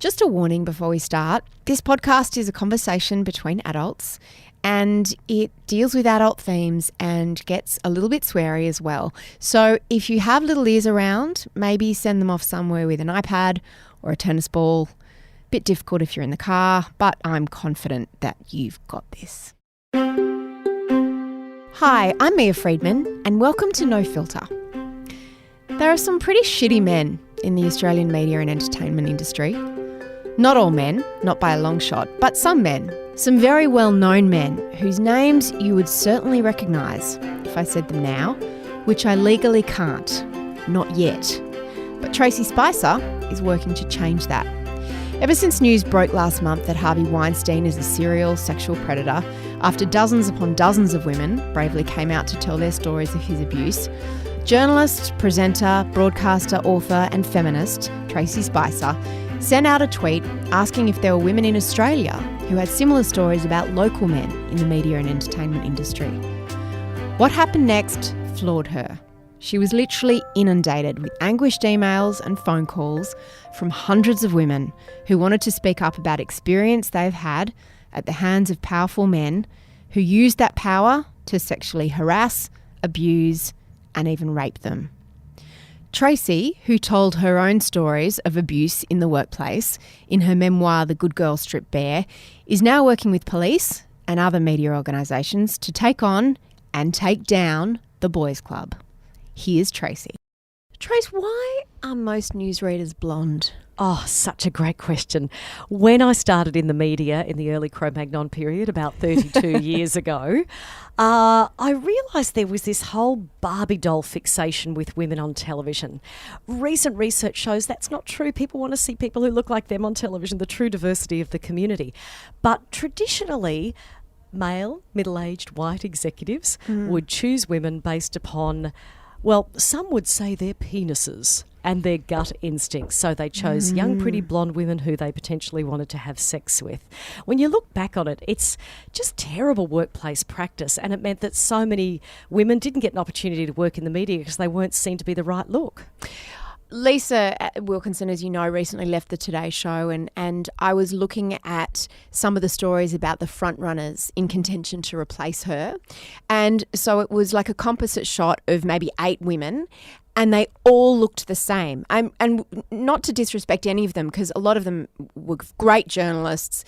Just a warning before we start. This podcast is a conversation between adults and it deals with adult themes and gets a little bit sweary as well. So if you have little ears around, maybe send them off somewhere with an iPad or a tennis ball. Bit difficult if you're in the car, but I'm confident that you've got this. Hi, I'm Mia Friedman and welcome to No Filter. There are some pretty shitty men in the Australian media and entertainment industry. Not all men, not by a long shot, but some men. Some very well-known men whose names you would certainly recognise if I said them now, which I legally can't. Not yet. But Tracey Spicer is working to change that. Ever since news broke last month that Harvey Weinstein is a serial sexual predator, after dozens upon dozens of women bravely came out to tell their stories of his abuse, journalist, presenter, broadcaster, author and feminist Tracey Spicer sent out a tweet asking if there were women in Australia who had similar stories about local men in the media and entertainment industry. What happened next floored her. She was literally inundated with anguished emails and phone calls from hundreds of women who wanted to speak up about experience they've had at the hands of powerful men who used that power to sexually harass, abuse, and even rape them. Tracey, who told her own stories of abuse in the workplace in her memoir The Good Girl Stripped Bare, is now working with police and other media organisations to take on and take down the boys' club. Here's Tracey. Trace, why are most newsreaders blonde? Oh, such a great question. When I started in the media in the early Cro-Magnon period about 32 years ago, I realised there was this whole Barbie doll fixation with women on television. Recent research shows that's not true. People want to see people who look like them on television, the true diversity of the community. But traditionally, male, middle-aged, white executives would choose women based upon, well, some would say their penises and their gut instincts. So they chose young, pretty blonde women who they potentially wanted to have sex with. When you look back on it, it's just terrible workplace practice, and it meant that so many women didn't get an opportunity to work in the media because they weren't seen to be the right look. Lisa Wilkinson, as you know, recently left the Today Show and I was looking at some of the stories about the front runners in contention to replace her. And so it was like a composite shot of maybe 8 women and they all looked the same. And not to disrespect any of them because a lot of them were great journalists.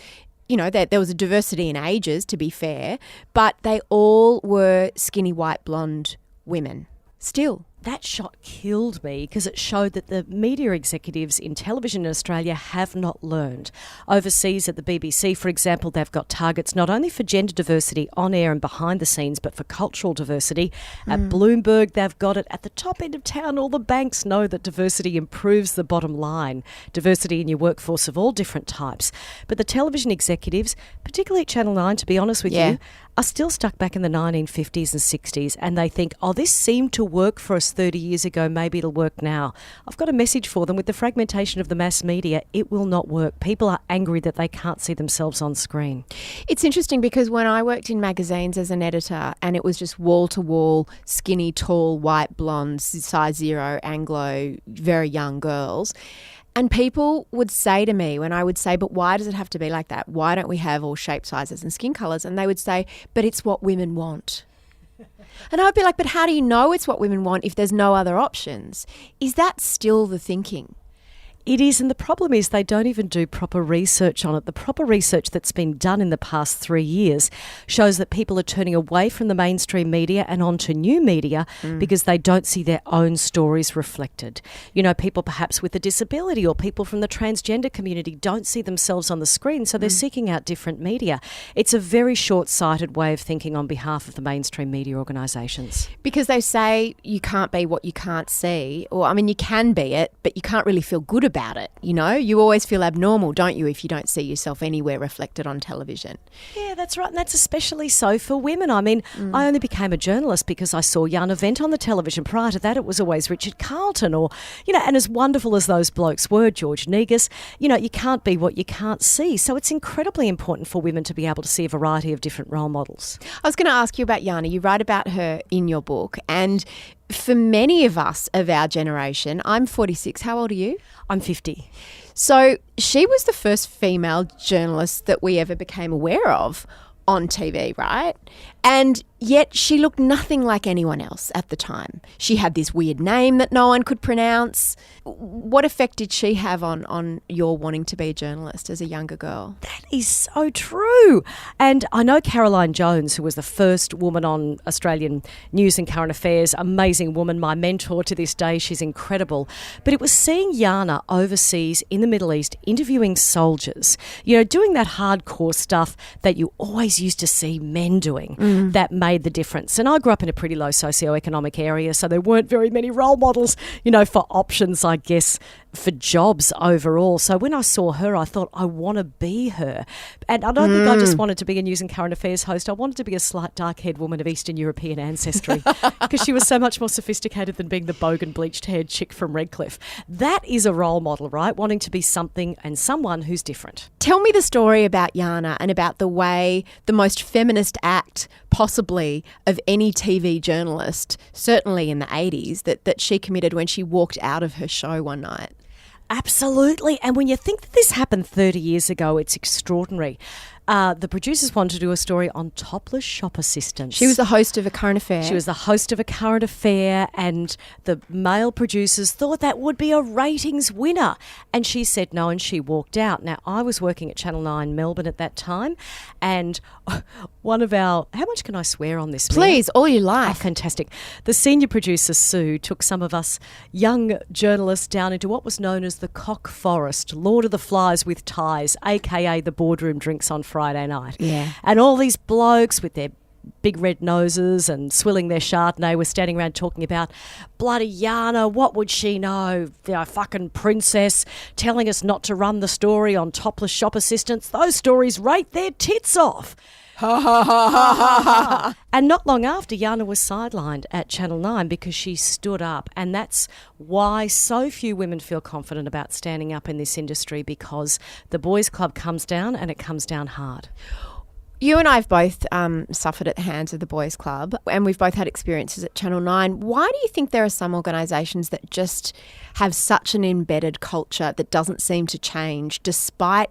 You know, there was a diversity in ages, to be fair, but they all were skinny white blonde women still. That shot killed me because it showed that the media executives in television in Australia have not learned. Overseas at the BBC, for example, they've got targets not only for gender diversity on air and behind the scenes, but for cultural diversity. At Bloomberg, they've got it at the top end of town. All the banks know that diversity improves the bottom line, diversity in your workforce of all different types. But the television executives, particularly at Channel 9, to be honest with you, are still stuck back in the 1950s and 60s, and they think, oh, this seemed to work for us 30 years ago, maybe it'll work now. I've got a message for them. With the fragmentation of the mass media, it will not work. People are angry that they can't see themselves on screen. It's interesting because when I worked in magazines as an editor and it was just wall-to-wall, skinny, tall, white, blonde, size 0, Anglo, very young girls, and people would say to me when I would say, but why does it have to be like that? Why don't we have all shapes, sizes and skin colours? And they would say, but it's what women want. And I would be like, but how do you know it's what women want if there's no other options? Is that still the thinking? It is, and the problem is they don't even do proper research on it. The proper research that's been done in the past 3 years shows that people are turning away from the mainstream media and onto new media because they don't see their own stories reflected. You know, people perhaps with a disability or people from the transgender community don't see themselves on the screen, so they're seeking out different media. It's a very short-sighted way of thinking on behalf of the mainstream media organisations. Because they say you can't be what you can't see, or, I mean, you can be it, but you can't really feel good about it, you know? You always feel abnormal, don't you, if you don't see yourself anywhere reflected on television? Yeah, that's right, and that's especially so for women. I mean, I only became a journalist because I saw Jana Wendt on the television. Prior to that, it was always Richard Carlton or, you know, and as wonderful as those blokes were, George Negus, you know, you can't be what you can't see. So it's incredibly important for women to be able to see a variety of different role models. I was going to ask you about Jana. You write about her in your book, and for many of us of our generation, I'm 46. How old are you? I'm 50. So she was the first female journalist that we ever became aware of on TV, right? And yet she looked nothing like anyone else at the time. She had this weird name that no one could pronounce. What effect did she have on your wanting to be a journalist as a younger girl? That is so true. And I know Caroline Jones, who was the first woman on Australian News and Current Affairs, amazing woman, my mentor to this day. She's incredible. But it was seeing Jana overseas in the Middle East interviewing soldiers, doing that hardcore stuff that you always used to see men doing. That made the difference. And I grew up in a pretty low socioeconomic area, so there weren't very many role models, for options, I guess, for jobs overall. So when I saw her, I thought, I want to be her. And I don't think I just wanted to be a news and current affairs host. I wanted to be a slight dark-haired woman of Eastern European ancestry because she was so much more sophisticated than being the bogan bleached-haired chick from Redcliffe. That is a role model, right? Wanting to be something and someone who's different. Tell me the story about Jana and about the way the most feminist act possibly of any TV journalist, certainly in the 80s, that she committed when she walked out of her show one night. Absolutely. And when you think that this happened 30 years ago, it's extraordinary. The producers wanted to do a story on topless shop assistants. She was the host of a current affair. She was the host of a current affair, and the male producers thought that would be a ratings winner. And she said no, and she walked out. Now, I was working at Channel 9 Melbourne at that time, and one of our... How much can I swear on this? Please, all you like. Oh, fantastic. The senior producer, Sue, took some of us young journalists down into what was known as the Cock Forest, Lord of the Flies with ties, a.k.a. the boardroom drinks on Friday night. Yeah. And all these blokes with their big red noses and swilling their Chardonnay were standing around talking about bloody Jana, what would she know? The fucking princess telling us not to run the story on topless shop assistants. Those stories rate their tits off. Ha ha ha ha ha ha. And not long after, Jana was sidelined at Channel 9 because she stood up. And that's why so few women feel confident about standing up in this industry, because the boys' club comes down, and it comes down hard. You and I have both suffered at the hands of the boys' club, and we've both had experiences at Channel 9. Why do you think there are some organisations that just have such an embedded culture that doesn't seem to change despite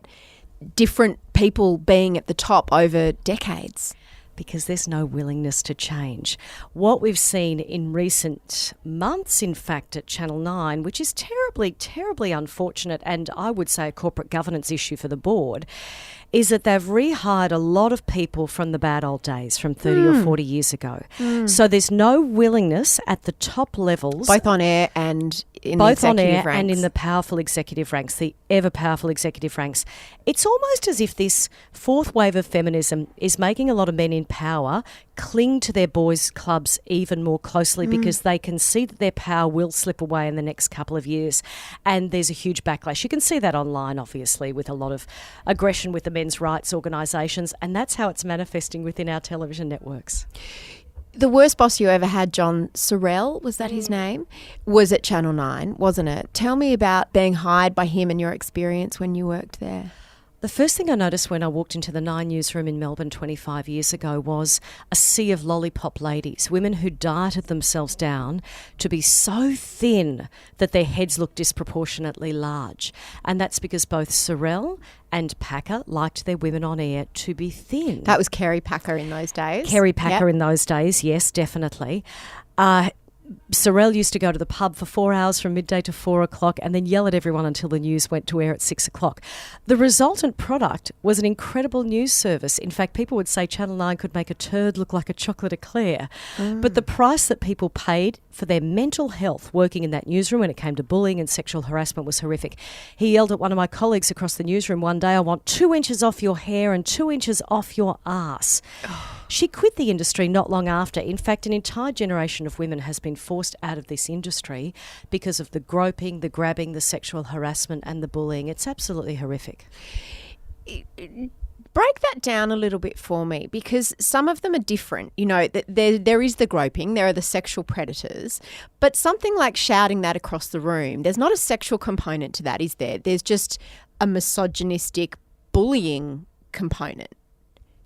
different people being at the top over decades? Because there's no willingness to change. What we've seen in recent months, in fact, at Channel 9, which is terribly, terribly unfortunate, and I would say a corporate governance issue for the board, is that they've rehired a lot of people from the bad old days from 30 or 40 years ago. So there's no willingness at the top levels. Both on air and in the both executive on air ranks. and in the powerful executive ranks, the ever powerful executive ranks. It's almost as if this fourth wave of feminism is making a lot of men in power cling to their boys' clubs even more closely because they can see that their power will slip away in the next couple of years. And there's a huge backlash. You can see that online, obviously, with a lot of aggression with the men's rights organisations, and that's how it's manifesting within our television networks. The worst boss you ever had, John Sorrell, was that his name, was at Channel 9, wasn't it? Tell me about being hired by him and your experience when you worked there. The first thing I noticed when I walked into the 9 newsroom in Melbourne 25 years ago was a sea of lollipop ladies, women who dieted themselves down to be so thin that their heads looked disproportionately large. And that's because both Sorrell and Packer liked their women on air to be thin. That was Kerry Packer in those days. Kerry Packer in those days, yes, definitely. Sorrell used to go to the pub for 4 hours from midday to 4 o'clock and then yell at everyone until the news went to air at 6 o'clock. The resultant product was an incredible news service. In fact, people would say Channel 9 could make a turd look like a chocolate eclair. But the price that people paid for their mental health working in that newsroom when it came to bullying and sexual harassment was horrific. He yelled at one of my colleagues across the newsroom one day, "I want 2 inches off your hair and 2 inches off your ass." She quit the industry not long after. In fact, an entire generation of women has been forced out of this industry because of the groping, the grabbing, the sexual harassment and the bullying. It's absolutely horrific. Break that down a little bit for me, because some of them are different. You know, there is the groping, there are the sexual predators, but something like shouting that across the room, there's not a sexual component to that, is there? There's just a misogynistic bullying component.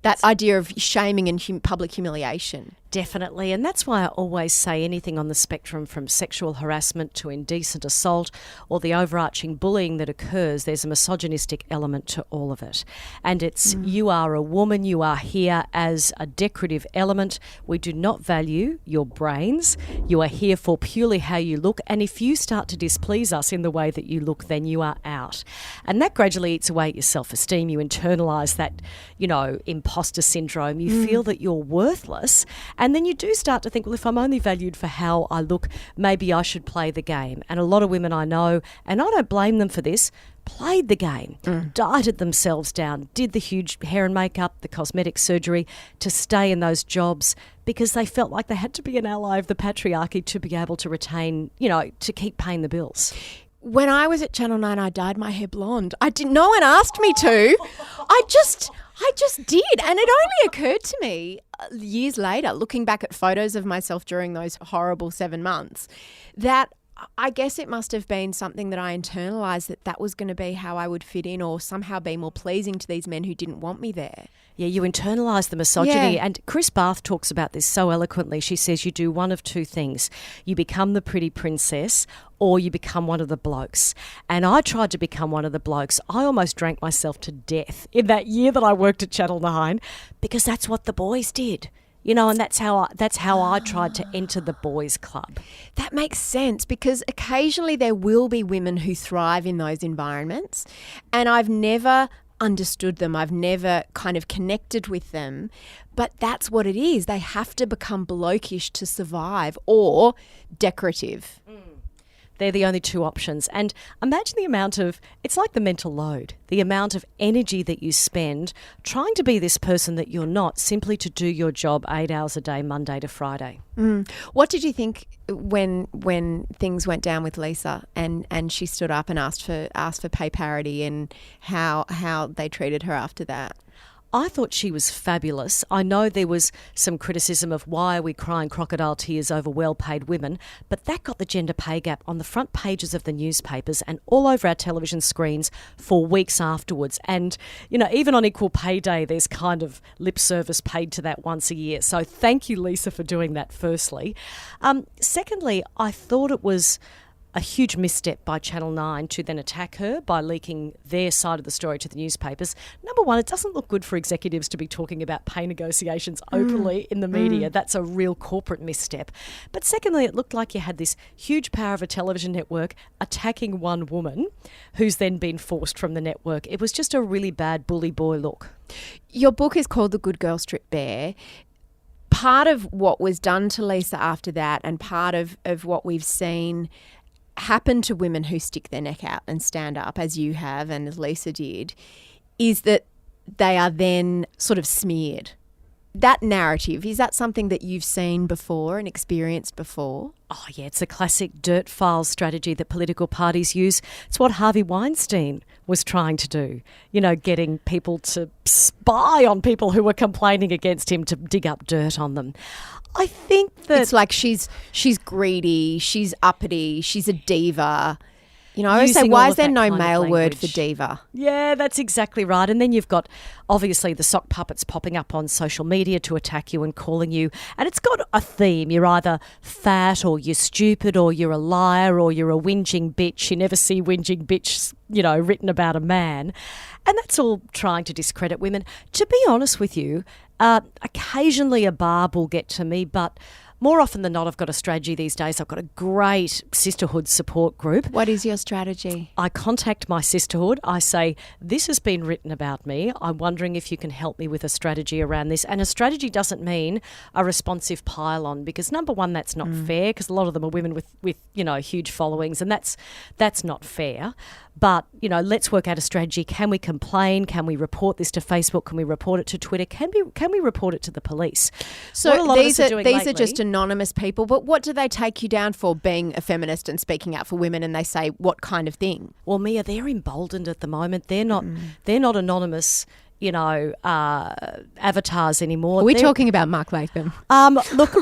That idea of shaming and public humiliation. Definitely, and that's why I always say anything on the spectrum from sexual harassment to indecent assault or the overarching bullying that occurs, there's a misogynistic element to all of it. And it's you are a woman, you are here as a decorative element. We do not value your brains. You are here for purely how you look, and if you start to displease us in the way that you look, then you are out. And that gradually eats away at your self-esteem. You internalise that, imposter syndrome. You feel that you're worthless. And then you do start to think, well, if I'm only valued for how I look, maybe I should play the game. And a lot of women I know, and I don't blame them for this, played the game, dieted themselves down, did the huge hair and makeup, the cosmetic surgery to stay in those jobs because they felt like they had to be an ally of the patriarchy to be able to retain, to keep paying the bills. When I was at Channel 9, I dyed my hair blonde. No one asked me to. I just did. And it only occurred to me years later, looking back at photos of myself during those horrible 7 months, that I guess it must have been something that I internalized that was going to be how I would fit in or somehow be more pleasing to these men who didn't want me there. Yeah, you internalise the misogyny. Yeah. And Chris Barth talks about this so eloquently. She says you do one of two things. You become the pretty princess or you become one of the blokes. And I tried to become one of the blokes. I almost drank myself to death in that year that I worked at Channel 9 because that's what the boys did. And that's how I tried to enter the boys' club. That makes sense because occasionally there will be women who thrive in those environments, and I've never understood them. I've never kind of connected with them, but that's what it is. They have to become blokish to survive or decorative. They're the only two options. And imagine the amount of, it's like the mental load, the amount of energy that you spend trying to be this person that you're not simply to do your job 8 hours a day, Monday to Friday. What did you think when things went down with Lisa and she stood up and asked for pay parity and how they treated her after that? I thought she was fabulous. I know there was some criticism of why are we crying crocodile tears over well-paid women, but that got the gender pay gap on the front pages of the newspapers and all over our television screens for weeks afterwards. And, even on Equal Pay Day, there's kind of lip service paid to that once a year. So thank you, Lisa, for doing that, firstly. Secondly, I thought it was a huge misstep by Channel 9 to then attack her by leaking their side of the story to the newspapers. Number one, it doesn't look good for executives to be talking about pay negotiations openly in the media. That's a real corporate misstep. But secondly, it looked like you had this huge power of a television network attacking one woman who's then been forced from the network. It was just a really bad bully boy look. Your book is called The Good Girl Stripped Bare. Part of what was done to Lisa after that and part of what we've seen happen to women who stick their neck out and stand up, as you have and as Lisa did, is that they are then sort of smeared. That narrative, is that something that you've seen before and experienced before? Oh, yeah, it's a classic dirt file strategy that political parties use. It's what Harvey Weinstein was trying to do, getting people to spy on people who were complaining against him to dig up dirt on them. I think that it's like she's greedy, she's uppity, she's a diva. I always say, why is there no male word for diva? Yeah, that's exactly right. And then you've got, obviously, the sock puppets popping up on social media to attack you and calling you. And it's got a theme. You're either fat or you're stupid or you're a liar or you're a whinging bitch. You never see whinging bitch, written about a man. And that's all trying to discredit women. To be honest with you, occasionally a barb will get to me, but more often than not, I've got a strategy these days. I've got a great sisterhood support group. What is your strategy? I contact my sisterhood. I say, this has been written about me. I'm wondering if you can help me with a strategy around this. And a strategy doesn't mean a responsive pile-on because, number one, that's not fair because a lot of them are women with huge followings and that's not fair. But, let's work out a strategy. Can we complain? Can we report this to Facebook? Can we report it to Twitter? Can we report it to the police? So these are just anonymous people, but what do they take you down for, being a feminist and speaking out for women, and they say what kind of thing? Well, Mia, they're emboldened at the moment. They're not anonymous avatars anymore. Are we talking about Mark Latham? Look,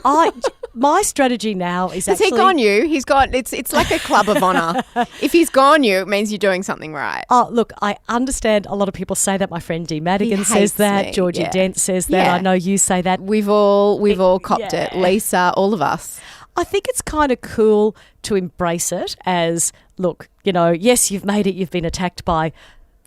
my strategy now is Has actually... he gone you? He's got, it's like a club of honour. If he's gone you, it means you're doing something right. Oh, look, I understand a lot of people say that. My friend Dee Madigan says that. Me. Georgie Dent says that. I know you say that. We've all copped it. Lisa, all of us. I think it's kind of cool to embrace it as, look, yes, you've made it. You've been attacked by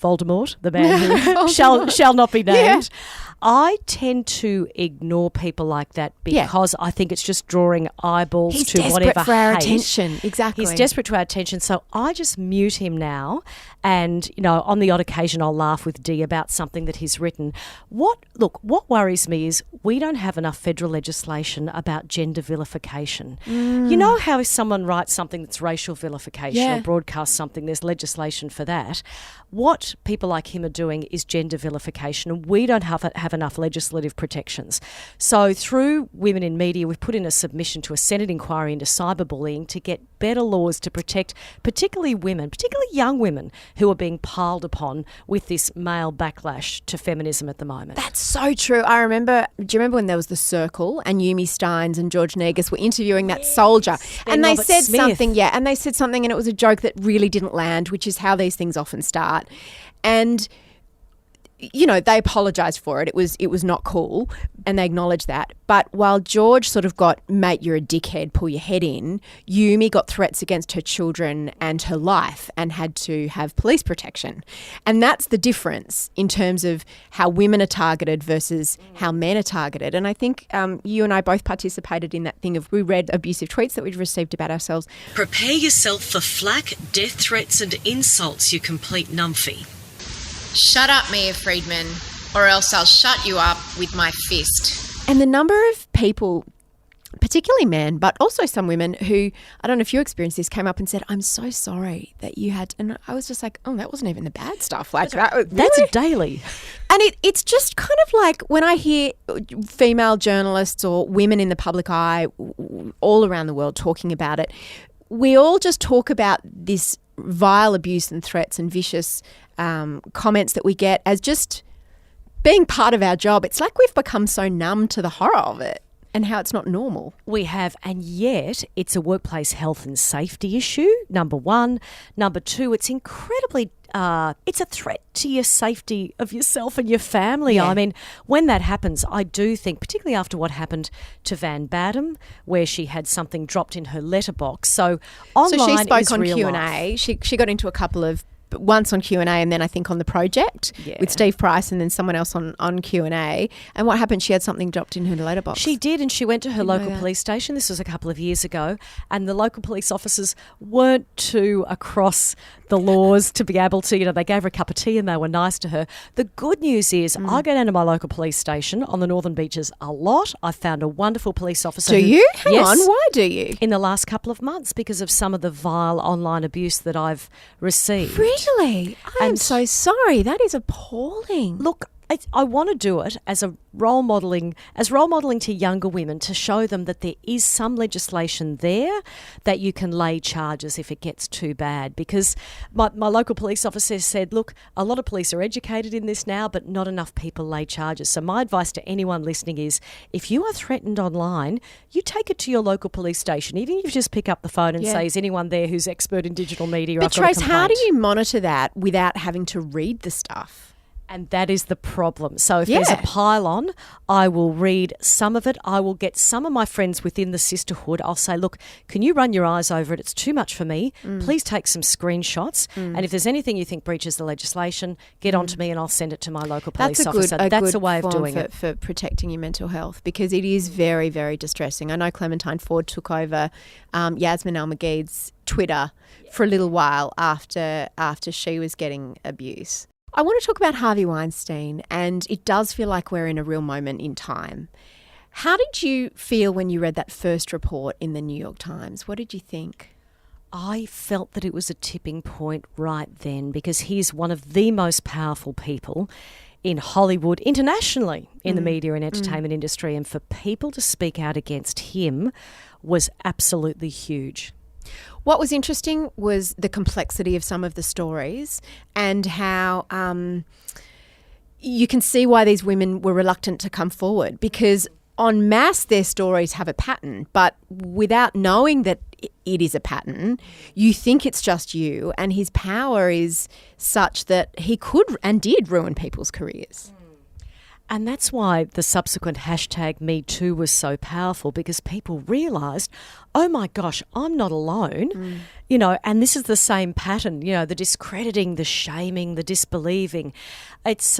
Voldemort, the man who shall not be named. Yeah. I tend to ignore people like that because I think it's just drawing eyeballs to whatever hate. He's desperate for our attention. Exactly. He's desperate to our attention. So I just mute him now. And, on the odd occasion I'll laugh with Dee about something that he's written. What worries me is we don't have enough federal legislation about gender vilification. You know how if someone writes something that's racial vilification or broadcasts something, there's legislation for that. What people like him are doing is gender vilification, and we don't have enough legislative protections. So through Women in Media, we've put in a submission to a Senate inquiry into cyberbullying to get better laws to protect particularly women, particularly young women, who are being piled upon with this male backlash to feminism at the moment. That's so true. Do you remember when there was The Circle and Yumi Steins and George Negus were interviewing that soldier? And they said something, and they said something and it was a joke that really didn't land, which is how these things often start. And they apologised for it. It was not cool, and they acknowledged that. But while George sort of got, mate, you're a dickhead, pull your head in, Yumi got threats against her children and her life and had to have police protection. And that's the difference in terms of how women are targeted versus how men are targeted. And I think you and I both participated in that thing of, we read abusive tweets that we'd received about ourselves. Prepare yourself for flack, death threats and insults, you complete numphy. Shut up, Mia Friedman, or else I'll shut you up with my fist. And the number of people, particularly men, but also some women who, I don't know if you experienced this, came up and said, I'm so sorry that you had, and I was just like, oh, that wasn't even the bad stuff. Like that. That's daily. And it's just kind of like when I hear female journalists or women in the public eye all around the world talking about it, we all just talk about this vile abuse and threats and vicious comments that we get as just being part of our job. It's like we've become so numb to the horror of it and how it's not normal. We have, and yet it's a workplace health and safety issue, number one. Number two, it's incredibly it's a threat to your safety of yourself and your family. Yeah. I mean, when that happens, I do think, particularly after what happened to Van Badham, where she had something dropped in her letterbox. So online, so she spoke on Q&A. Life. She got into a couple of, once on Q&A and then I think on The Project with Steve Price and then someone else on Q&A. And what happened? She had something dropped in her letterbox. She did, and she went to her local police station. This was a couple of years ago, and the local police officers weren't too across the laws to be able to, they gave her a cup of tea and they were nice to her. The good news is I go down to my local police station on the Northern Beaches a lot. I found a wonderful police officer. Do you? Hang on, why do you? In the last couple of months, because of some of the vile online abuse that I've received. Really? I'm so sorry. That is appalling. Look, I want to do it as role modelling to younger women, to show them that there is some legislation there that you can lay charges if it gets too bad. Because my local police officer said, look, a lot of police are educated in this now, but not enough people lay charges. So my advice to anyone listening is, if you are threatened online, you take it to your local police station. Even if you just pick up the phone and say, is anyone there who's expert in digital media? But Trace, how do you monitor that without having to read the stuff? And that is the problem. So if there's a pile-on, I will read some of it. I will get some of my friends within the sisterhood. I'll say, look, can you run your eyes over it? It's too much for me. Please take some screenshots. And if there's anything you think breaches the legislation, get on to me and I'll send it to my local police officer. That's a way of doing it. For protecting your mental health, because it is very, very distressing. I know Clementine Ford took over Yasmin Al-Magid's Twitter for a little while after she was getting abuse. I want to talk about Harvey Weinstein, and it does feel like we're in a real moment in time. How did you feel when you read that first report in the New York Times? What did you think? I felt that it was a tipping point right then, because he's one of the most powerful people in Hollywood, internationally, in the media and entertainment industry, and for people to speak out against him was absolutely huge. What was interesting was the complexity of some of the stories and how you can see why these women were reluctant to come forward, because en masse, their stories have a pattern, but without knowing that it is a pattern, you think it's just you, and his power is such that he could and did ruin people's careers. And that's why the subsequent hashtag #MeToo was so powerful, because people realised, oh my gosh, I'm not alone, and this is the same pattern, the discrediting, the shaming, the disbelieving. It's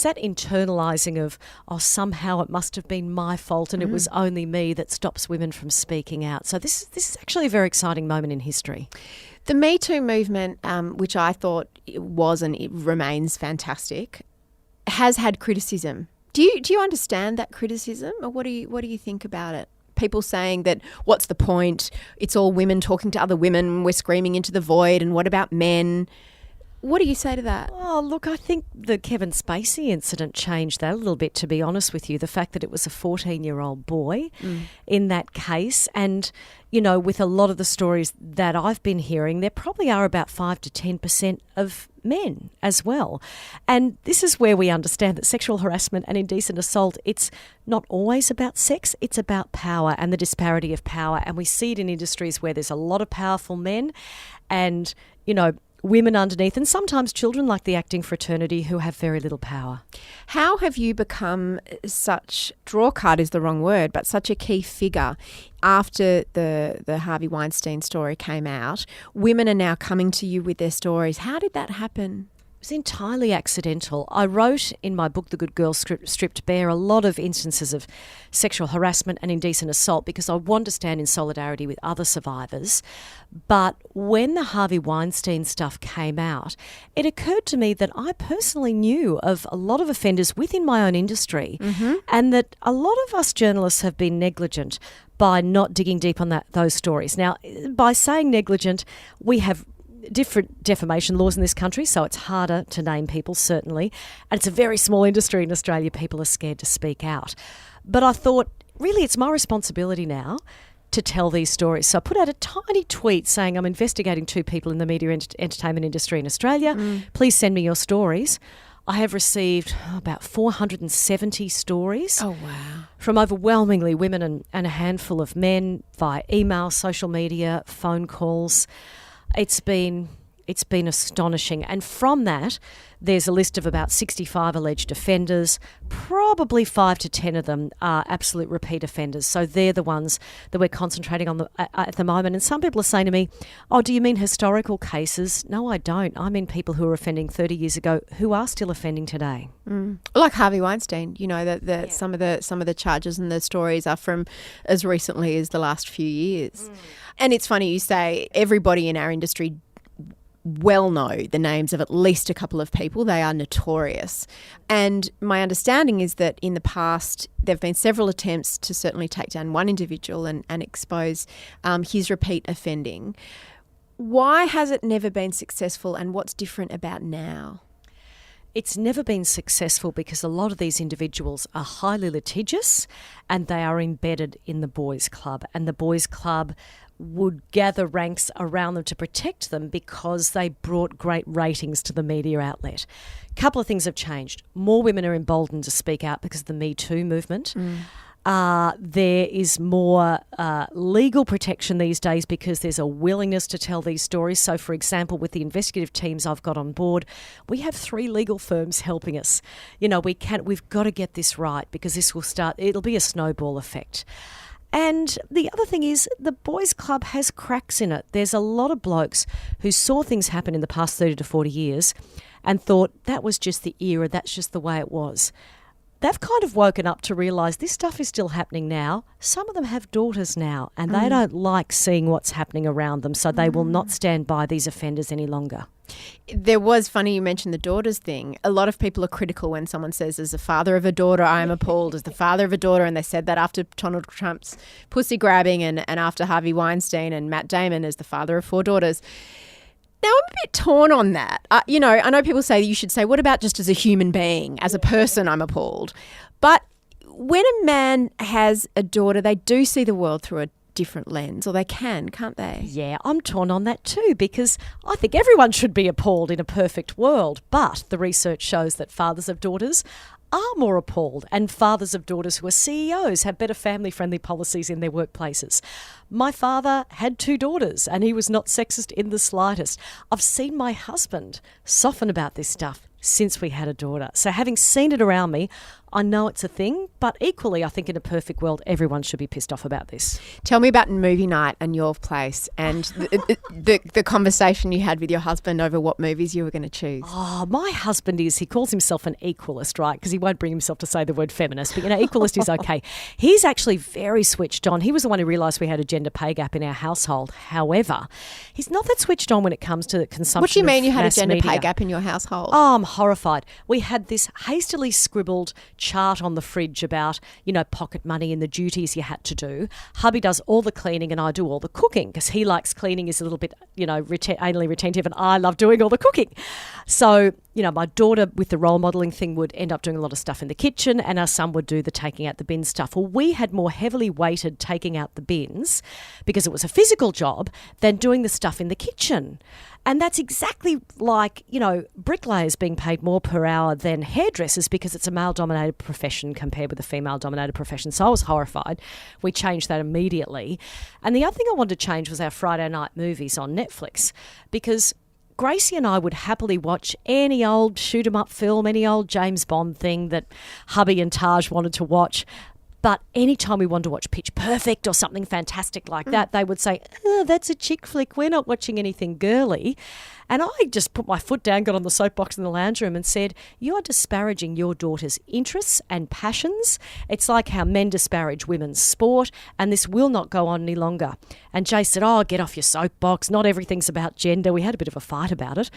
that internalising of, somehow it must have been my fault and it was only me, that stops women from speaking out. So this is actually a very exciting moment in history. The Me Too movement, which I thought it was and it remains fantastic, has had criticism. Do you understand that criticism, or what do you think about it? People saying that, what's the point? It's all women talking to other women. We're screaming into the void. And what about men? What do you say to that? Oh, look, I think the Kevin Spacey incident changed that a little bit, to be honest with you. The fact that it was a 14-year-old boy in that case. And, with a lot of the stories that I've been hearing, there probably are about 5 to 10% of men as well. And this is where we understand that sexual harassment and indecent assault, it's not always about sex, it's about power and the disparity of power. And we see it in industries where there's a lot of powerful men and, women underneath, and sometimes children, like the acting fraternity, who have very little power. How have you become such, drawcard is the wrong word, but such a key figure after the Harvey Weinstein story came out? Women are now coming to you with their stories. How did that happen? It was entirely accidental. I wrote in my book, The Good Girl Stripped Bare, a lot of instances of sexual harassment and indecent assault because I wanted to stand in solidarity with other survivors. But when the Harvey Weinstein stuff came out, it occurred to me that I personally knew of a lot of offenders within my own industry and that a lot of us journalists have been negligent by not digging deep on those stories. Now, by saying negligent, we have different defamation laws in this country, so it's harder to name people, certainly. And it's a very small industry in Australia. People are scared to speak out. But I thought, really, it's my responsibility now to tell these stories. So I put out a tiny tweet saying I'm investigating 2 people in the media entertainment industry in Australia. Please send me your stories. I have received about 470 stories. Oh, wow. From overwhelmingly women and a handful of men via email, social media, phone calls. It's been astonishing. And from that, there's a list of about 65 alleged offenders. Probably 5 to 10 of them are absolute repeat offenders. So they're the ones that we're concentrating on at the moment. And some people are saying to me, oh, do you mean historical cases? No, I don't. I mean people who were offending 30 years ago who are still offending today. Like Harvey Weinstein, some of the charges and the stories are from as recently as the last few years. And it's funny you say everybody in our industry well know the names of at least a couple of people. They are notorious. And my understanding is that in the past there have been several attempts to certainly take down one individual and expose his repeat offending. Why has it never been successful, and what's different about now? It's never been successful because a lot of these individuals are highly litigious and they are embedded in the boys' club. And the boys' club would gather ranks around them to protect them because they brought great ratings to the media outlet. A couple of things have changed. More women are emboldened to speak out because of the Me Too movement. There is more legal protection these days because there's a willingness to tell these stories. So, for example, with the investigative teams I've got on board, we have 3 legal firms helping us. We've got to get this right because it'll be a snowball effect. And the other thing is the boys' club has cracks in it. There's a lot of blokes who saw things happen in the past 30 to 40 years and thought that was just the era, that's just the way it was. They've kind of woken up to realise this stuff is still happening now. Some of them have daughters now and they don't like seeing what's happening around them, so they will not stand by these offenders any longer. There was, funny you mentioned the daughters thing. A lot of people are critical when someone says, as a father of a daughter, I am appalled. As the father of a daughter, and they said that after Donald Trump's pussy grabbing and after Harvey Weinstein, and Matt Damon as the father of 4 daughters. Now, I'm a bit torn on that. I know people say you should say, what about just as a human being? As a person, I'm appalled. But when a man has a daughter, they do see the world through a different lens, or they can't they? Yeah, I'm torn on that too because I think everyone should be appalled in a perfect world, but the research shows that fathers of daughters are more appalled, and fathers of daughters who are CEOs have better family-friendly policies in their workplaces. My father had 2 daughters and he was not sexist in the slightest. I've seen my husband soften about this stuff since we had a daughter. So having seen it around me, I know it's a thing, but equally I think in a perfect world everyone should be pissed off about this. Tell me about movie night and your place and the conversation you had with your husband over what movies you were going to choose. Oh, my husband he calls himself an equalist, right? Because he won't bring himself to say the word feminist, but equalist is okay. He's actually very switched on. He was the one who realised we had a gender pay gap in our household. However, he's not that switched on when it comes to consumption. What do you mean you had a gender media. pay gap in your household? Oh, I'm horrified. We had this hastily scribbled chart on the fridge about, pocket money and the duties you had to do. Hubby does all the cleaning and I do all the cooking because he likes cleaning, is a little bit, anally retentive, and I love doing all the cooking. So, my daughter with the role modelling thing would end up doing a lot of stuff in the kitchen and our son would do the taking out the bin stuff. Well, we had more heavily weighted taking out the bins because it was a physical job than doing the stuff in the kitchen. And that's exactly like, bricklayers being paid more per hour than hairdressers because it's a male-dominated profession compared with a female-dominated profession. So I was horrified. We changed that immediately. And the other thing I wanted to change was our Friday night movies on Netflix, because Gracie and I would happily watch any old shoot-'em-up film, any old James Bond thing that hubby and Taj wanted to watch. But anytime we wanted to watch Pitch Perfect or something fantastic like that, they would say, oh, that's a chick flick. We're not watching anything girly. And I just put my foot down, got on the soapbox in the lounge room and said, you're disparaging your daughter's interests and passions. It's like how men disparage women's sport, and this will not go on any longer. And Jay said, oh, get off your soapbox. Not everything's about gender. We had a bit of a fight about it.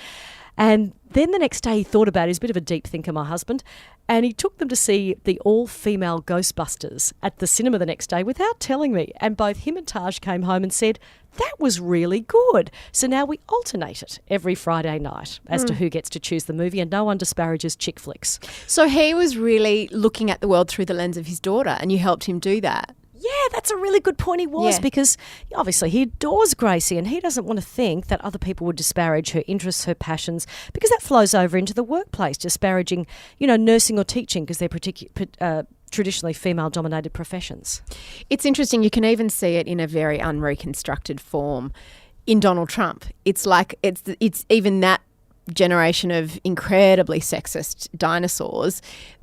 And then the next day he thought about it. He's a bit of a deep thinker, my husband, and he took them to see the all-female Ghostbusters at the cinema the next day without telling me. And both him and Taj came home and said, that was really good. So now we alternate it every Friday night as to who gets to choose the movie, and no one disparages chick flicks. So he was really looking at the world through the lens of his daughter, and you helped him do that. Yeah, that's a really good point. He was, because obviously he adores Gracie and he doesn't want to think that other people would disparage her interests, her passions, because that flows over into the workplace, disparaging, nursing or teaching because they're traditionally female-dominated professions. It's interesting. You can even see it in a very unreconstructed form in Donald Trump. It's like it's even that generation of incredibly sexist dinosaurs.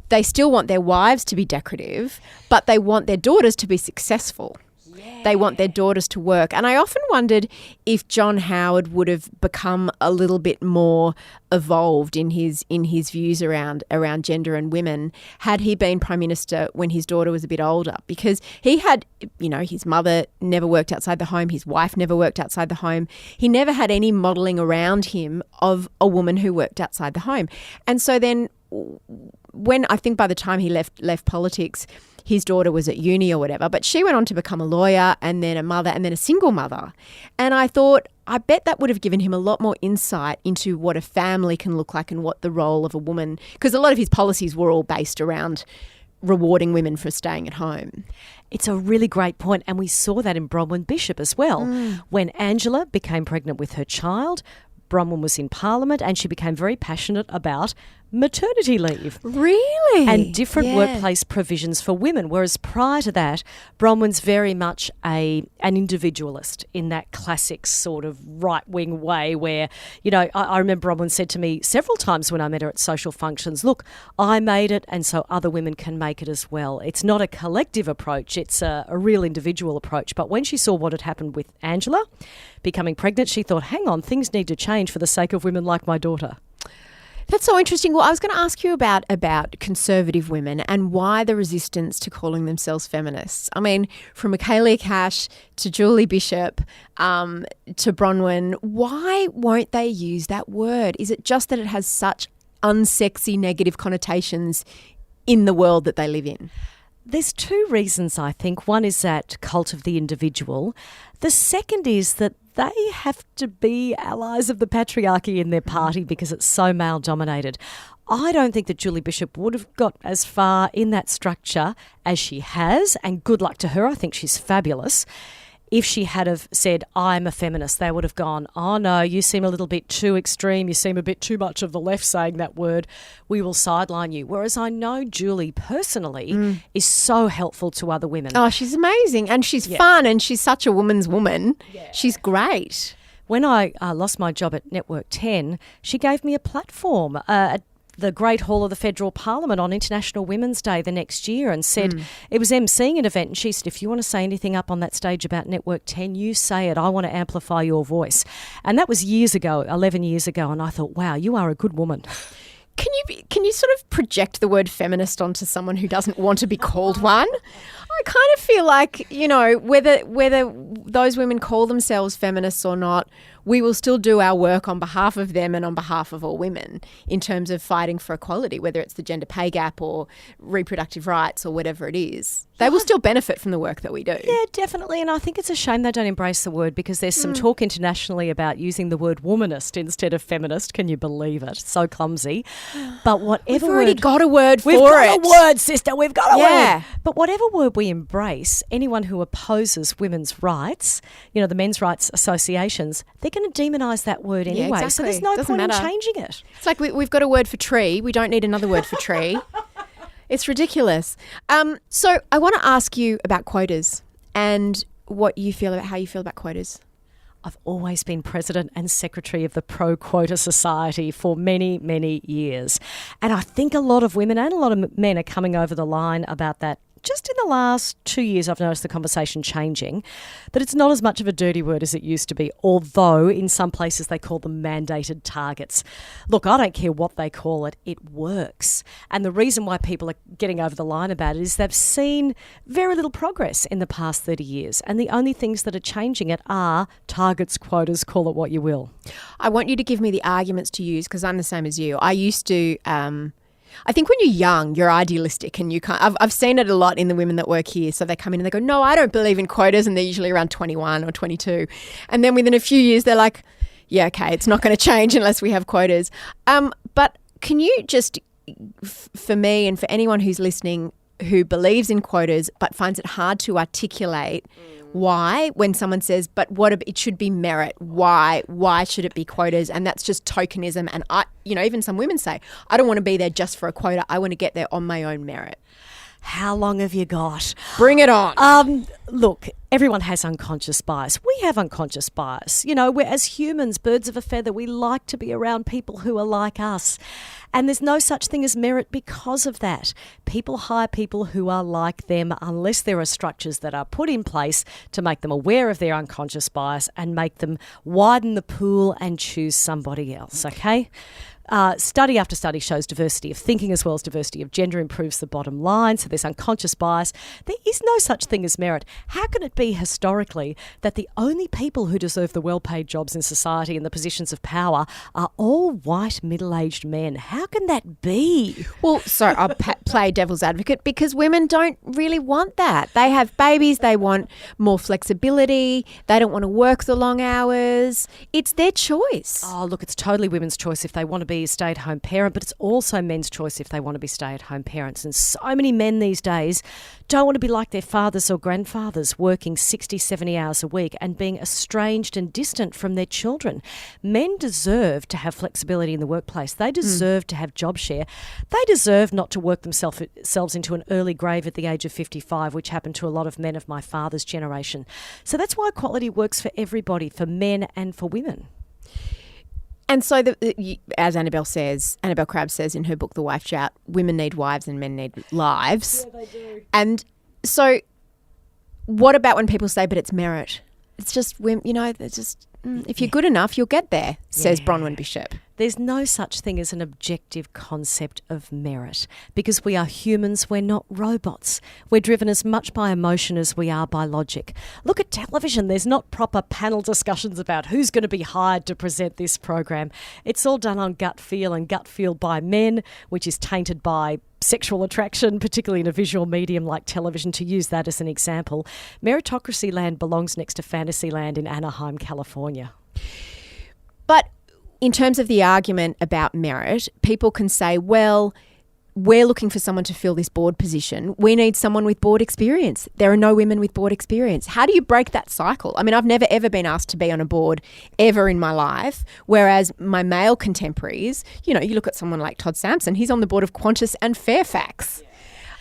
They still want their wives to be decorative, but they want their daughters to be successful. Yeah. They want their daughters to work. And I often wondered if John Howard would have become a little bit more evolved in his views around gender and women had he been Prime Minister when his daughter was a bit older, because he had, his mother never worked outside the home, his wife never worked outside the home. He never had any modelling around him of a woman who worked outside the home. And so then when I think by the time he left politics, his daughter was at uni or whatever, but she went on to become a lawyer and then a mother and then a single mother. And I thought, I bet that would have given him a lot more insight into what a family can look like and what the role of a woman, because a lot of his policies were all based around rewarding women for staying at home. It's a really great point, and we saw that in Bronwyn Bishop as well. When Angela became pregnant with her child, Bronwyn was in Parliament and she became very passionate about maternity leave. Really? And different workplace provisions for women. Whereas prior to that, Bronwyn's very much an individualist in that classic sort of right-wing way where, I remember Bronwyn said to me several times when I met her at social functions, look, I made it and so other women can make it as well. It's not a collective approach, it's a real individual approach. But when she saw what had happened with Angela becoming pregnant, she thought, hang on, things need to change for the sake of women like my daughter. That's so interesting. Well, I was going to ask you about conservative women and why the resistance to calling themselves feminists. I mean, from Michaelia Cash to Julie Bishop to Bronwyn, why won't they use that word? Is it just that it has such unsexy negative connotations in the world that they live in? There's two reasons, I think. One is that cult of the individual. The second is that they have to be allies of the patriarchy in their party because it's so male-dominated. I don't think that Julie Bishop would have got as far in that structure as she has, and good luck to her. I think she's fabulous. if she had have said, I'm a feminist, they would have gone, oh no, you seem a little bit too extreme, you seem a bit too much of the left saying that word, we will sideline you. Whereas I know Julie personally is so helpful to other women. Oh, she's amazing, and she's fun, and she's such a woman's woman. Yeah. She's great. When I lost my job at Network 10, she gave me a platform at the Great Hall of the Federal Parliament on International Women's Day the next year, and said, it was emceeing an event, and she said, if you want to say anything up on that stage about Network 10, you say it. I want to amplify your voice. And that was years ago, 11 years ago, and I thought, wow, you are a good woman. Can you sort of project the word feminist onto someone who doesn't want to be called one? I kind of feel like, you know, whether those women call themselves feminists or not, we will still do our work on behalf of them and on behalf of all women in terms of fighting for equality, whether it's the gender pay gap or reproductive rights or whatever it is. They will still benefit from the work that we do. Yeah, definitely. And I think it's a shame they don't embrace the word, because there's some talk internationally about using the word womanist instead of feminist. Can you believe it? So clumsy. But whatever We've already got a word for it. We've got a word, sister. We've got a word. But whatever word we embrace, anyone who opposes women's rights, you know, the men's rights associations, they're going to demonise that word anyway. Yeah, exactly. So there's no Doesn't point matter. in changing it. It's like we've got a word for tree. We don't need another word for tree. It's ridiculous. So I want to ask you about quotas and what you feel about how you feel about quotas. I've always been president and secretary of the Pro Quota Society for many, many years. And I think a lot of women and a lot of men are coming over the line about that. Just in the last 2 years, I've noticed the conversation changing, that it's not as much of a dirty word as it used to be, although in some places they call them mandated targets. Look, I don't care what they call it, it works. And the reason why people are getting over the line about it is they've seen very little progress in the past 30 years. And the only things that are changing it are targets, quotas, call it what you will. I want you to give me the arguments to use, because I'm the same as you. I used to... I think when you're young, you're idealistic, and you can't. I've seen it a lot in the women that work here. So they come in and they go, "No, I don't believe in quotas," and they're usually around 21 or 22, and then within a few years, they're like, "Yeah, okay, it's not going to change unless we have quotas." But can you just, for me and for anyone who's listening who believes in quotas but finds it hard to articulate why, when someone says, but it should be merit, why should it be quotas? And that's just tokenism. And even some women say, I don't want to be there just for a quota. I want to get there on my own merit. How long have you got? Bring it on. Look, everyone has unconscious bias. We have unconscious bias. You know, we're, as humans, birds of a feather, we like to be around people who are like us. And there's no such thing as merit because of that. People hire people who are like them unless there are structures that are put in place to make them aware of their unconscious bias and make them widen the pool and choose somebody else, okay? Study after study shows diversity of thinking as well as diversity of gender improves the bottom line. So there's unconscious bias. There is no such thing as merit. How can it be historically that the only people who deserve the well-paid jobs in society and the positions of power are all white middle-aged men? How can that be? Well, so I'll play devil's advocate, because women don't really want that. They have babies. They want more flexibility. They don't want to work the long hours. It's their choice. Oh, look, it's totally women's choice if they want to be a stay-at-home parent, but it's also men's choice if they want to be stay-at-home parents. And so many men these days don't want to be like their fathers or grandfathers, working 60, 70 hours a week and being estranged and distant from their children. Men deserve to have flexibility in the workplace. They deserve to have job share. They deserve not to work themselves into an early grave at the age of 55, which happened to a lot of men of my father's generation. So that's why equality works for everybody, for men and for women. And so, as Annabelle Crabb says in her book, The Wife Drought, women need wives and men need lives. Yeah, they do. And so what about when people say, but it's merit? It's just, it's just, if you're good enough, you'll get there, says Bronwyn Bishop. There's no such thing as an objective concept of merit, because we are humans, we're not robots. We're driven as much by emotion as we are by logic. Look at television. There's not proper panel discussions about who's going to be hired to present this program. It's all done on gut feel, and gut feel by men, which is tainted by sexual attraction, particularly in a visual medium like television, to use that as an example. Meritocracy land belongs next to fantasy land in Anaheim, California. But in terms of the argument about merit, people can say, well, we're looking for someone to fill this board position. We need someone with board experience. There are no women with board experience. How do you break that cycle? I mean, I've never, ever been asked to be on a board ever in my life, whereas my male contemporaries, you know, you look at someone like Todd Sampson, he's on the board of Qantas and Fairfax.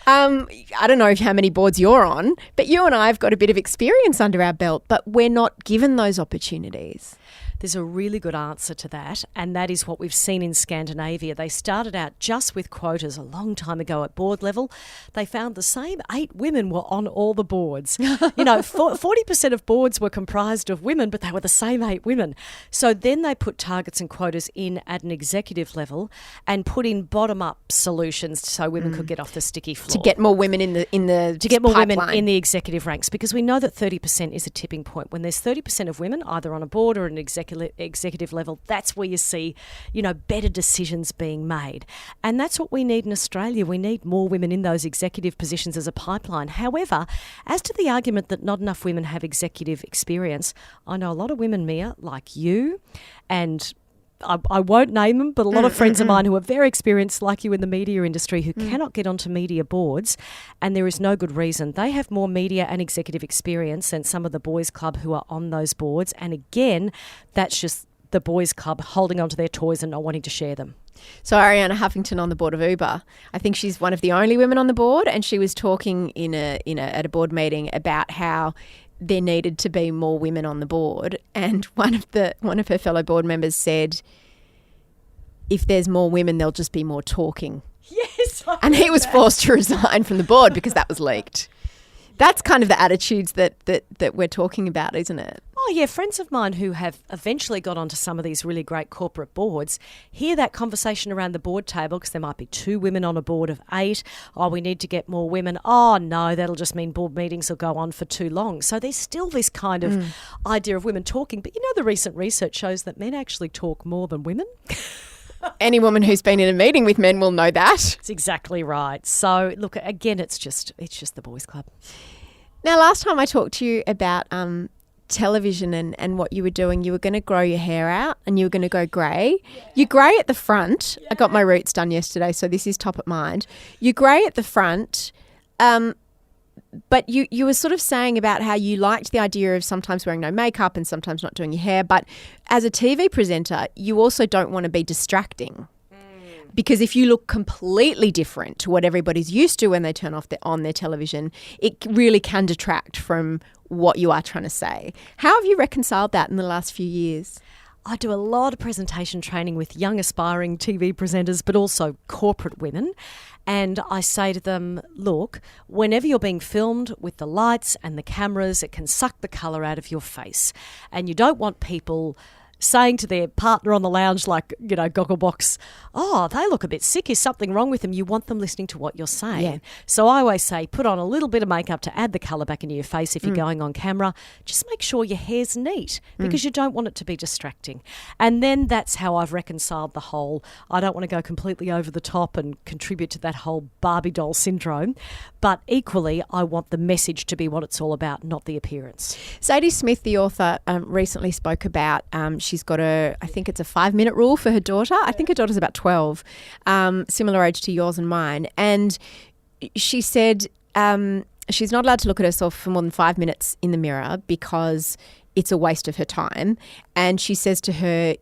I don't know how many boards you're on, but you and I have got a bit of experience under our belt, but we're not given those opportunities. There's a really good answer to that, and that is what we've seen in Scandinavia. They started out just with quotas a long time ago at board level. They found the same 8 women were on all the boards. 40% of boards were comprised of women, but they were the same 8 women. So then they put targets and quotas in at an executive level and put in bottom-up solutions so women could get off the sticky floor. To get more women in the to get more pipeline. women in the executive ranks, because we know that 30% is a tipping point. When there's 30% of women either on a board or an executive level, that's where you see, better decisions being made. And that's what we need in Australia. We need more women in those executive positions as a pipeline. However, as to the argument that not enough women have executive experience, I know a lot of women, Mia, like you, and I won't name them, but a lot of friends of mine who are very experienced like you in the media industry who cannot get onto media boards, and there is no good reason. They have more media and executive experience than some of the boys' club who are on those boards. And again, that's just the boys' club holding onto their toys and not wanting to share them. So Ariana Huffington on the board of Uber, I think she's one of the only women on the board, and she was talking at a board meeting about how there needed to be more women on the board, and one of her fellow board members said, if there's more women, there'll just be more talking. Yes. And he was forced to resign from the board because that was leaked. That's kind of the attitudes that we're talking about, isn't it? Oh, yeah. Friends of mine who have eventually got onto some of these really great corporate boards hear that conversation around the board table because there might be 2 women on a board of 8. Oh, we need to get more women. Oh, no, that'll just mean board meetings will go on for too long. So there's still this kind of idea of women talking. But the recent research shows that men actually talk more than women. Any woman who's been in a meeting with men will know that. That's exactly right. So, look, again, it's just the boys' club. Now, last time I talked to you about television and what you were doing, you were going to grow your hair out and you were going to go grey. Yeah. You're grey at the front. Yeah. I got my roots done yesterday, so this is top of mind. You're grey at the front, but you were sort of saying about how you liked the idea of sometimes wearing no makeup and sometimes not doing your hair, but as a TV presenter, you also don't want to be distracting. Because if you look completely different to what everybody's used to when they turn on their television, it really can detract from what you are trying to say. How have you reconciled that in the last few years? I do a lot of presentation training with young aspiring TV presenters, but also corporate women. And I say to them, look, whenever you're being filmed with the lights and the cameras, it can suck the colour out of your face. And you don't want people saying to their partner on the lounge, like, Gogglebox, oh, they look a bit sick. Is something wrong with them? You want them listening to what you're saying. Yeah. So I always say, put on a little bit of makeup to add the colour back into your face if you're going on camera. Just make sure your hair's neat because you don't want it to be distracting. And then that's how I've reconciled the whole, I don't want to go completely over the top and contribute to that whole Barbie doll syndrome. But equally, I want the message to be what it's all about, not the appearance. Sadie Smith, the author, recently spoke about she's got I think it's a 5-minute rule for her daughter. I think her daughter's about 12, similar age to yours and mine. And she said she's not allowed to look at herself for more than 5 minutes in the mirror because it's a waste of her time. And she says to her,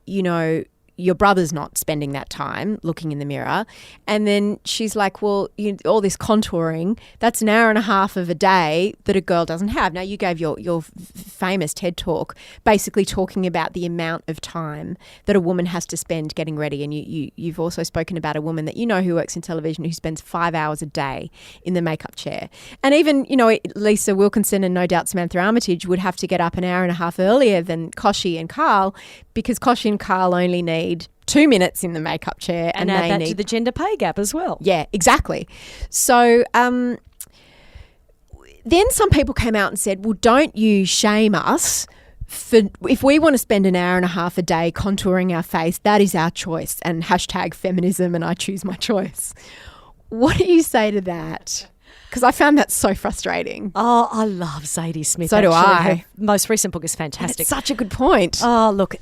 your brother's not spending that time looking in the mirror. And then she's like, well, all this contouring, that's an hour and a half of a day that a girl doesn't have. Now, you gave your famous TED talk basically talking about the amount of time that a woman has to spend getting ready. And you've also spoken about a woman that who works in television who spends 5 hours a day in the makeup chair. And even, Lisa Wilkinson and no doubt Samantha Armitage would have to get up an hour and a half earlier than Koshi and Carl because Koshi and Carl only need 2 minutes in the makeup chair. And add that to the gender pay gap as well. Yeah, exactly. So then some people came out and said, well, don't you shame us for if we want to spend an hour and a half a day contouring our face, that is our choice. And #feminism and I choose my choice. What do you say to that? Because I found that so frustrating. Oh, I love Zadie Smith. So do I. Her most recent book is fantastic. It's such a good point. Oh, look,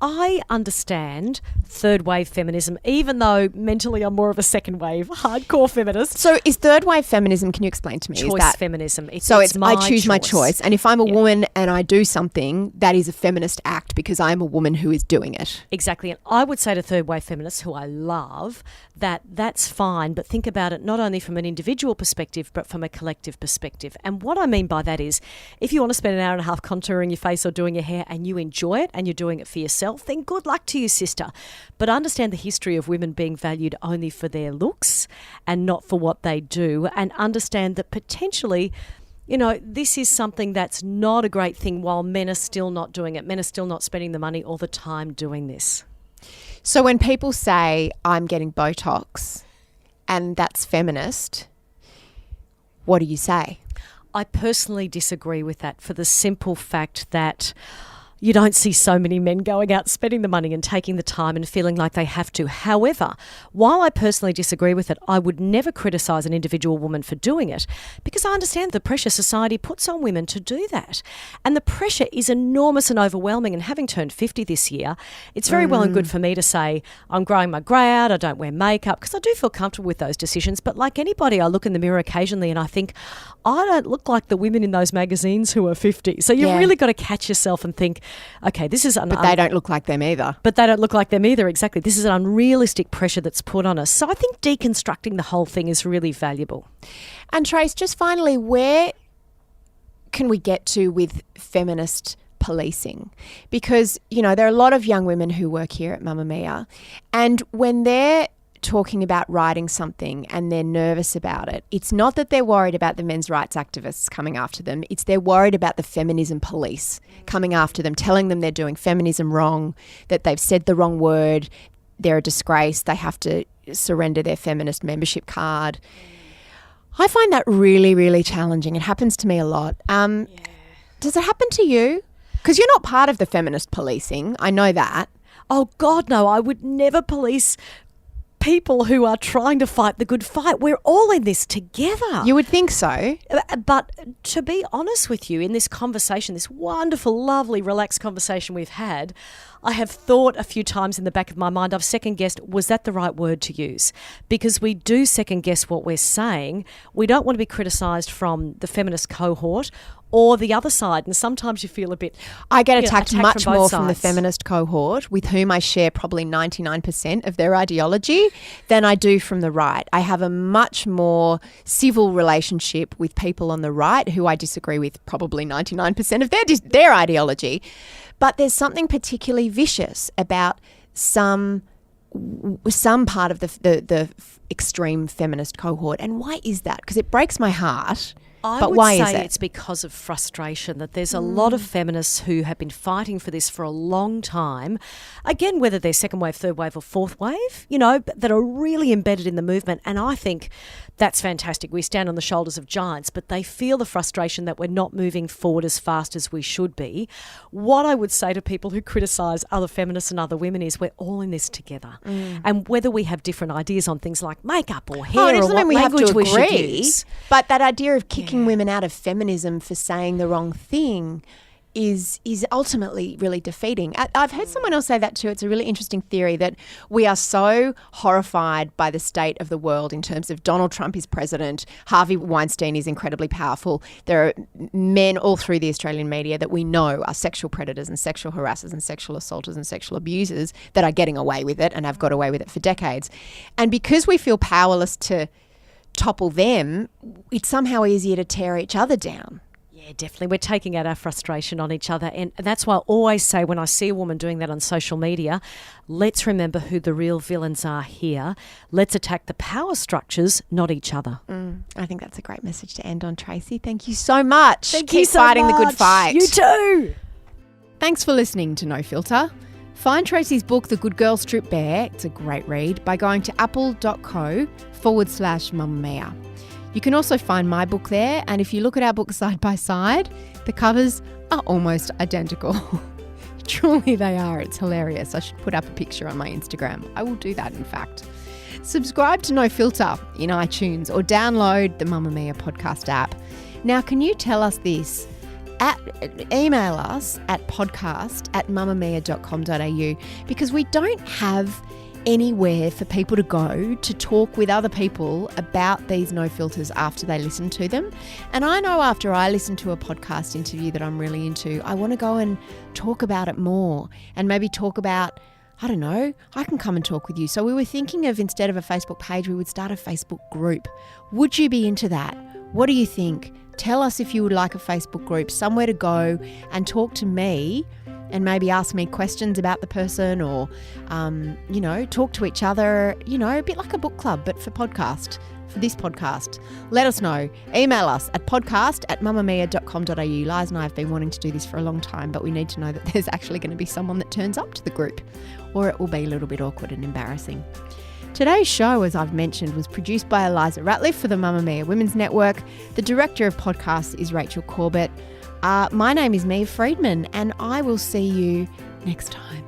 I understand third wave feminism, even though mentally I'm more of a second wave hardcore feminist. So is third wave feminism, can you explain to me? Choice feminism. It's I choose my choice. And if I'm a woman and I do something, that is a feminist act because I'm a woman who is doing it. Exactly. And I would say to third wave feminists, who I love, that that's fine, but think about it not only from an individual perspective, but from a collective perspective. And what I mean by that is, if you want to spend an hour and a half contouring your face or doing your hair and you enjoy it and you're doing it for yourself, then good luck to you, sister. But understand the history of women being valued only for their looks and not for what they do, and understand that potentially, you know, this is something that's not a great thing while men are still not doing it. Men are still not spending the money or the time doing this. So when people say I'm getting Botox and that's feminist, what do you say? I personally disagree with that for the simple fact that you don't see so many men going out spending the money and taking the time and feeling like they have to. However, while I personally disagree with it, I would never criticise an individual woman for doing it because I understand the pressure society puts on women to do that. And the pressure is enormous and overwhelming. And having turned 50 this year, it's very well and good for me to say, I'm growing my grey out, I don't wear makeup, because I do feel comfortable with those decisions. But like anybody, I look in the mirror occasionally and I think, I don't look like the women in those magazines who are 50. So you've really got to catch yourself and think, okay, this is... But they don't look like them either. But they don't look like them either, exactly. This is an unrealistic pressure that's put on us. So I think deconstructing the whole thing is really valuable. And Trace, just finally, where can we get to with feminist policing? Because, you know, there are a lot of young women who work here at Mamma Mia, and when they're talking about writing something and they're nervous about it, it's not that they're worried about the men's rights activists coming after them, it's they're worried about the feminism police coming after them, telling them they're doing feminism wrong, that they've said the wrong word, they're a disgrace, they have to surrender their feminist membership card. I find that really, really challenging. It happens to me a lot. Does it happen to you? Because you're not part of the feminist policing, I know that. Oh God, no, I would never police people who are trying to fight the good fight. We're all in this together. You would think so. But to be honest with you, in this conversation, this wonderful, lovely, relaxed conversation we've had, I have thought a few times in the back of my mind, I've second-guessed, was that the right word to use? Because we do second-guess what we're saying. We don't want to be criticised from the feminist cohort or the other side, and sometimes you feel a bit... I get attacked much more from the sides. feminist cohort, with whom I share probably 99% of their ideology, than I do from the right. I have a much more civil relationship with people on the right who I disagree with probably 99% of their ideology. But there's something particularly vicious about some part of the extreme feminist cohort. And why is that? Because it breaks my heart. I But would why is say it? it's because of frustration, that there's a lot of feminists who have been fighting for this for a long time. Again, whether they're second wave, third wave or fourth wave, you know, that are really embedded in the movement. And I think that's fantastic. We stand on the shoulders of giants, but they feel the frustration that we're not moving forward as fast as we should be. What I would say to people who criticise other feminists and other women is we're all in this together. And whether we have different ideas on things like makeup or hair or what language we should use. But that idea of kicking women out of feminism for saying the wrong thing is ultimately really defeating. I've heard someone else say that too. It's a really interesting theory that we are so horrified by the state of the world in terms of Donald Trump is president, Harvey Weinstein is incredibly powerful. There are men all through the Australian media that we know are sexual predators and sexual harassers and sexual assaulters and sexual abusers that are getting away with it and have got away with it for decades. And because we feel powerless to topple them, it's somehow easier to tear each other down. Yeah, definitely. We're taking out our frustration on each other. And that's why I always say when I see a woman doing that on social media, let's remember who the real villains are here. Let's attack the power structures, not each other. I think that's a great message to end on, Tracey. Thank you so much. Thank Keep you so fighting the good much. fight. You too. Thanks for listening to No Filter. Find Tracey's book, The Good Girl Strip Bare, it's a great read, by going to apple.co/Mamma Mia. You can also find my book there, and if you look at our books side by side, the covers are almost identical. Truly they are. It's hilarious. I should put up a picture on my Instagram. I will do that, in fact. Subscribe to No Filter in iTunes or download the Mamma Mia podcast app. Now, can you tell us this? email us at podcast@mamamia.com.au, because we don't have anywhere for people to go to talk with other people about these no filters after they listen to them. And I know after I listen to a podcast interview that I'm really into, I want to go and talk about it more and maybe talk about, I don't know, I can come and talk with you. So we were thinking of, instead of a Facebook page, we would start a Facebook group. Would you be into that? What do you think? Tell us if you would like a Facebook group, somewhere to go and talk to me and maybe ask me questions about the person, or, talk to each other, a bit like a book club, but for this podcast. Let us know. Email us at podcast@mamamia.com.au. Liza and I have been wanting to do this for a long time, but we need to know that there's actually going to be someone that turns up to the group, or it will be a little bit awkward and embarrassing. Today's show, as I've mentioned, was produced by Eliza Ratliff for the Mamma Mia Women's Network. The director of podcasts is Rachel Corbett. My name is Mia Friedman, and I will see you next time.